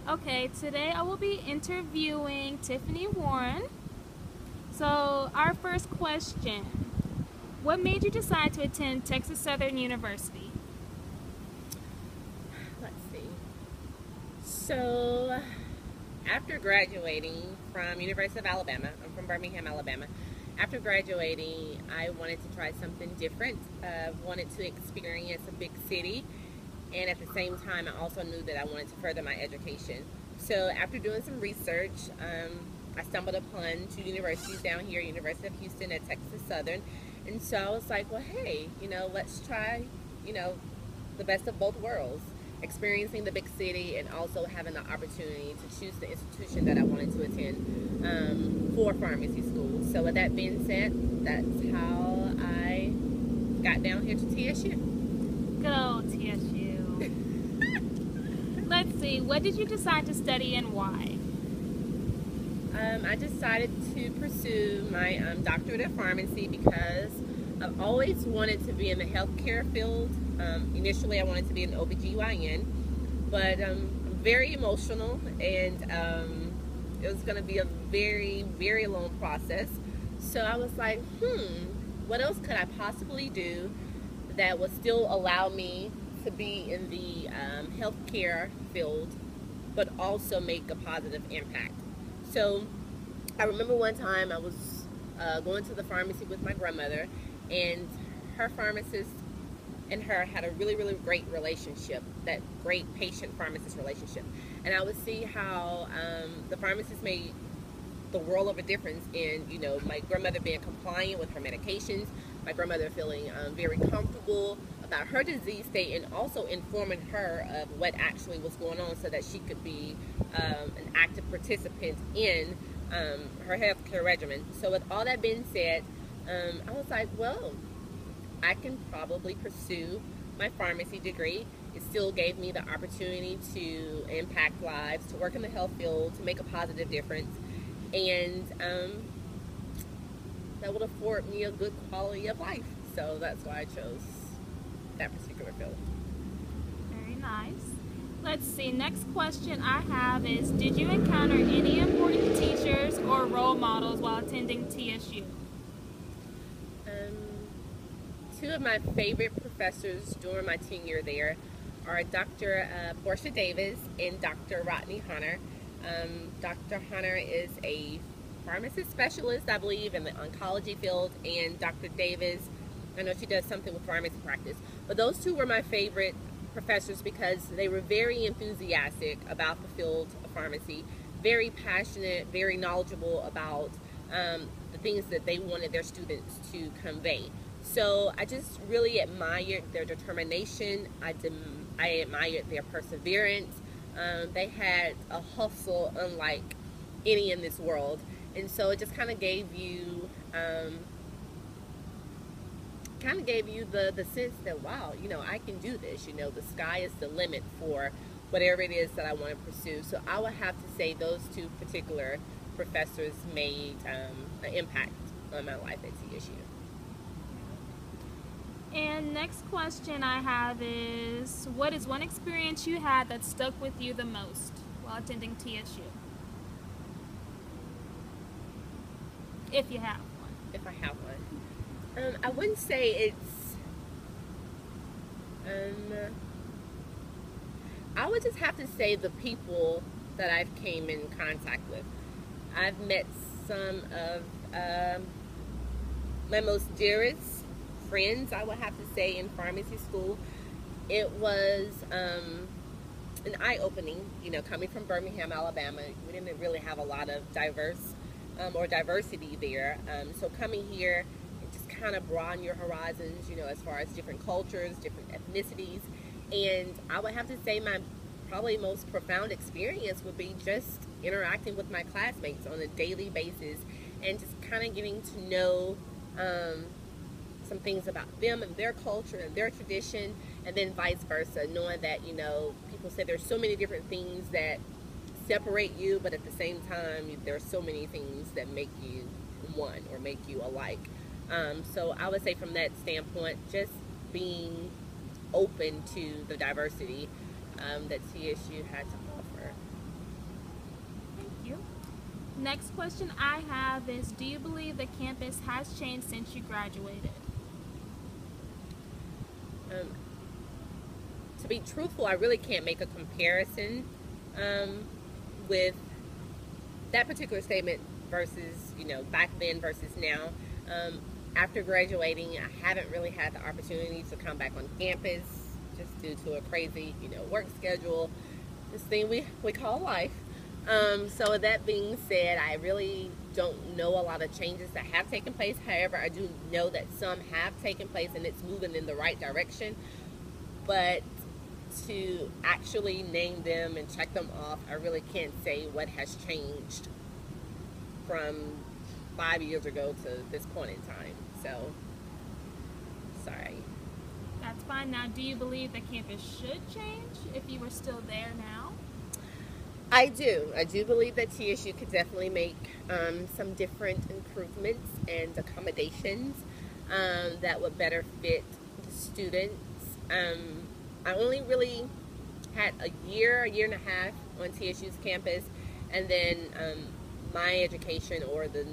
Okay, today I will be interviewing Tiffany Warren. So, our first question: what made you decide to attend Texas Southern University? Let's see. So, after graduating from University of Alabama, I'm from Birmingham, Alabama. After graduating, I wanted to try something different. Wanted to experience a big city, and at the same time, I also knew that I wanted to further my education. So, after doing some research, I stumbled upon two universities down here, University of Houston and Texas Southern, and so I was like, well, hey, let's try, you know, the best of both worlds, experiencing the big city and also having the opportunity to choose the institution that I wanted to attend for pharmacy school. So with that being said, that's how I got down here to TSU. Go TSU. Let's see, what did you decide to study and why? I decided to pursue my doctorate of pharmacy because I've always wanted to be in the healthcare field. Initially, I wanted to be an OBGYN, but I'm very emotional, and it was going to be a very, very long process. So I was like, what else could I possibly do that would still allow me to be in the healthcare field, but also make a positive impact? So I remember one time I was going to the pharmacy with my grandmother, and her pharmacist and her had a really, really great relationship, that great patient-pharmacist relationship. And I would see how the pharmacist made the world of a difference in, my grandmother being compliant with her medications, my grandmother feeling very comfortable about her disease state, and also informing her of what actually was going on so that she could be an active participant in her healthcare regimen. So with all that being said, I was like, well, I can probably pursue my pharmacy degree. It still gave me the opportunity to impact lives, to work in the health field, to make a positive difference, and that would afford me a good quality of life. So that's why I chose that particular field. Very nice. Let's see, next question I have is, did you encounter any important teachers or role models while attending TSU? Two of my favorite professors during my tenure there are Dr. Portia Davis and Dr. Rodney Hunter. Dr. Hunter is a pharmacist specialist, I believe, in the oncology field, and Dr. Davis, I know she does something with pharmacy practice. But those two were my favorite professors because they were very enthusiastic about the field of pharmacy, very passionate, very knowledgeable about the things that they wanted their students to convey. So I just really admired their determination. I admired their perseverance. They had a hustle unlike any in this world. And so it just kind of gave you the sense that, wow, I can do this. The sky is the limit for whatever it is that I want to pursue. So I would have to say those two particular professors made an impact on my life at TSU. And next question I have is, what is one experience you had that stuck with you the most while attending TSU? If you have one. If I have one. I wouldn't say it's, I would just have to say the people that I've came in contact with. I've met some of my most dearest friends, I would have to say, in pharmacy school. It was an eye-opening, coming from Birmingham, Alabama. We didn't really have a lot of diversity there. So coming here, it just kind of broaden your horizons, as far as different cultures, different ethnicities. And I would have to say my probably most profound experience would be just interacting with my classmates on a daily basis and just kind of getting to know some things about them and their culture and their tradition, and then vice versa, knowing that, people say there's so many different things that separate you, but at the same time, there are so many things that make you one or make you alike. So I would say from that standpoint, just being open to the diversity that TSU had to offer Next question I have is, do you believe the campus has changed since you graduated? Um, to be truthful, I really can't make a comparison with that particular statement versus, back then versus now. After graduating, I haven't really had the opportunity to come back on campus just due to a crazy, work schedule, this thing we call life. So with that being said, I really don't know a lot of changes that have taken place. However, I do know that some have taken place and it's moving in the right direction. But to actually name them and check them off, I really can't say what has changed from 5 years ago to this point in time. So, sorry. That's fine. Now, do you believe the campus should change if you were still there now? I do. I do believe that TSU could definitely make some different improvements and accommodations that would better fit the students. I only really had a year and a half on TSU's campus, and then my education, or the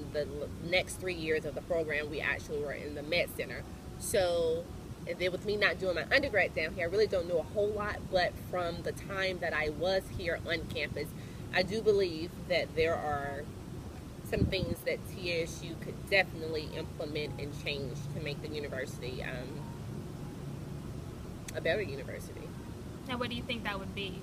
next 3 years of the program, we actually were in the Med Center. So, and then with me not doing my undergrad down here, I really don't know a whole lot, but from the time that I was here on campus, I do believe that there are some things that TSU could definitely implement and change to make the university a better university. Now, what do you think that would be?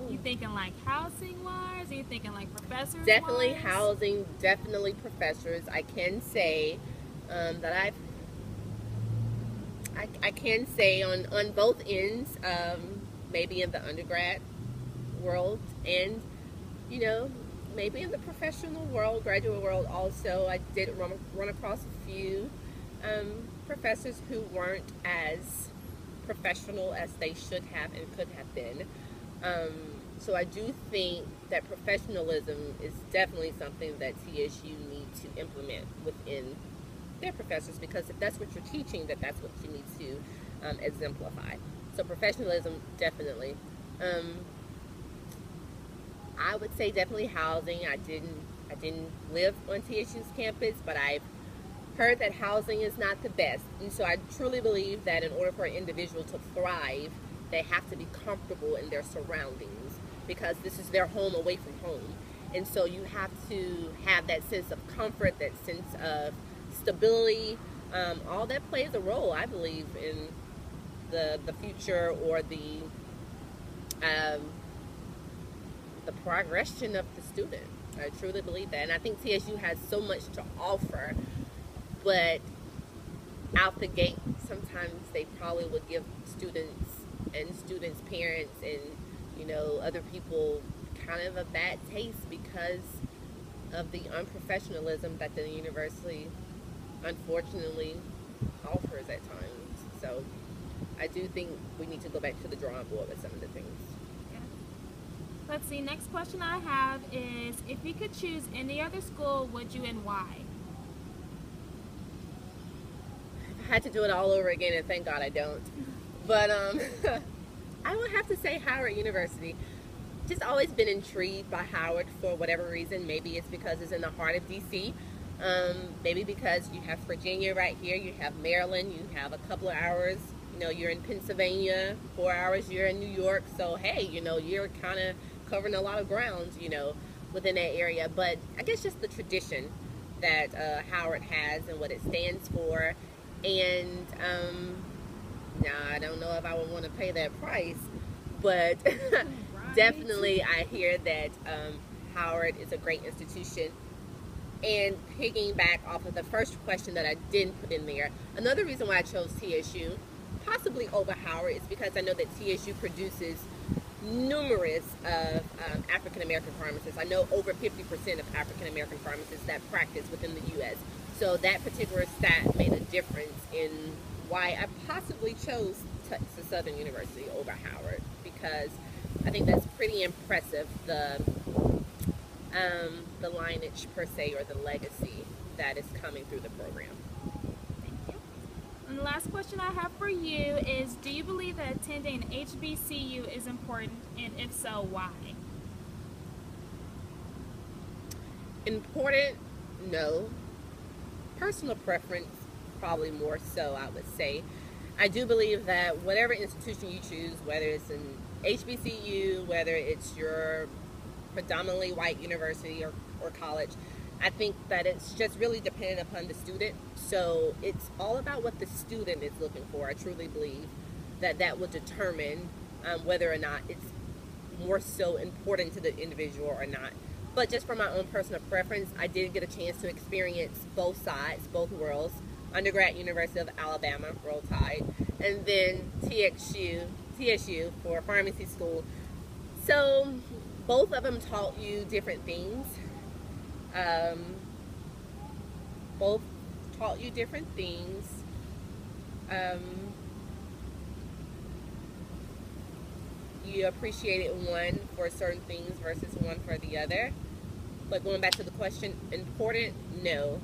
You thinking like housing wise? Are you thinking like professors? Definitely housing, definitely professors. I can say that I can say on both ends, maybe in the undergrad world and, maybe in the professional world, graduate world also. I did run across a few professors who weren't as professional as they should have and could have been. So I do think that professionalism is definitely something that TSU needs to implement within their professors, because if that's what you're teaching, that's what you need to exemplify. So professionalism, definitely. I would say definitely housing. I didn't live on TSU's campus, but I've heard that housing is not the best. And so I truly believe that in order for an individual to thrive, they have to be comfortable in their surroundings, because this is their home away from home. And so you have to have that sense of comfort, that sense of stability. All that plays a role, I believe, in the future, or the progression of the student. I truly believe that. And I think TSU has so much to offer, but out the gate, sometimes they probably would give students and students' parents and other people kind of a bad taste because of the unprofessionalism that the university unfortunately offers at times. So I do think we need to go back to the drawing board with some of the things. Yeah. Let's see, next question I have is, if you could choose any other school, would you, and why? I had to do it all over again, and thank God I don't. But I would have to say Howard University. Just always been intrigued by Howard for whatever reason. Maybe it's because it's in the heart of DC. Maybe because you have Virginia right here, you have Maryland, you have a couple of hours, you're in Pennsylvania, 4 hours, you're in New York. So hey, you're kind of covering a lot of ground, within that area. But I guess just the tradition that Howard has and what it stands for. And now I don't know if I would want to pay that price, but definitely I hear that Howard is a great institution. And piggyback off of the first question that I didn't put in there, another reason why I chose TSU, possibly over Howard, is because I know that TSU produces numerous of African American pharmacists. I know over 50% of African American pharmacists that practice within the U.S. So that particular stat made a difference in why I possibly chose Texas Southern University over Howard, because I think that's pretty impressive, the lineage per se, or the legacy that is coming through the program. Thank you. And the last question I have for you is, do you believe that attending an HBCU is important, and if so, why? Important? No. Personal preference? Probably more so, I would say. I do believe that whatever institution you choose, whether it's an HBCU, whether it's your predominantly white university or college, I think that it's just really dependent upon the student. So it's all about what the student is looking for. I truly believe that that will determine whether or not it's more so important to the individual or not. But just from my own personal preference, I did get a chance to experience both sides, both worlds. Undergrad, University of Alabama, Roll Tide, and then TSU for pharmacy school. So both of them taught you different things. Both taught you different things. You appreciated one for certain things versus one for the other. But going back to the question, important? No.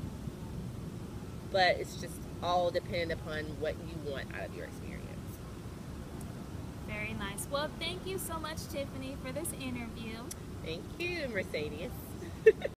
But it's just all dependent upon what you want out of your experience. Very nice. Well, thank you so much, Tiffany, for this interview. Thank you, Mercedes.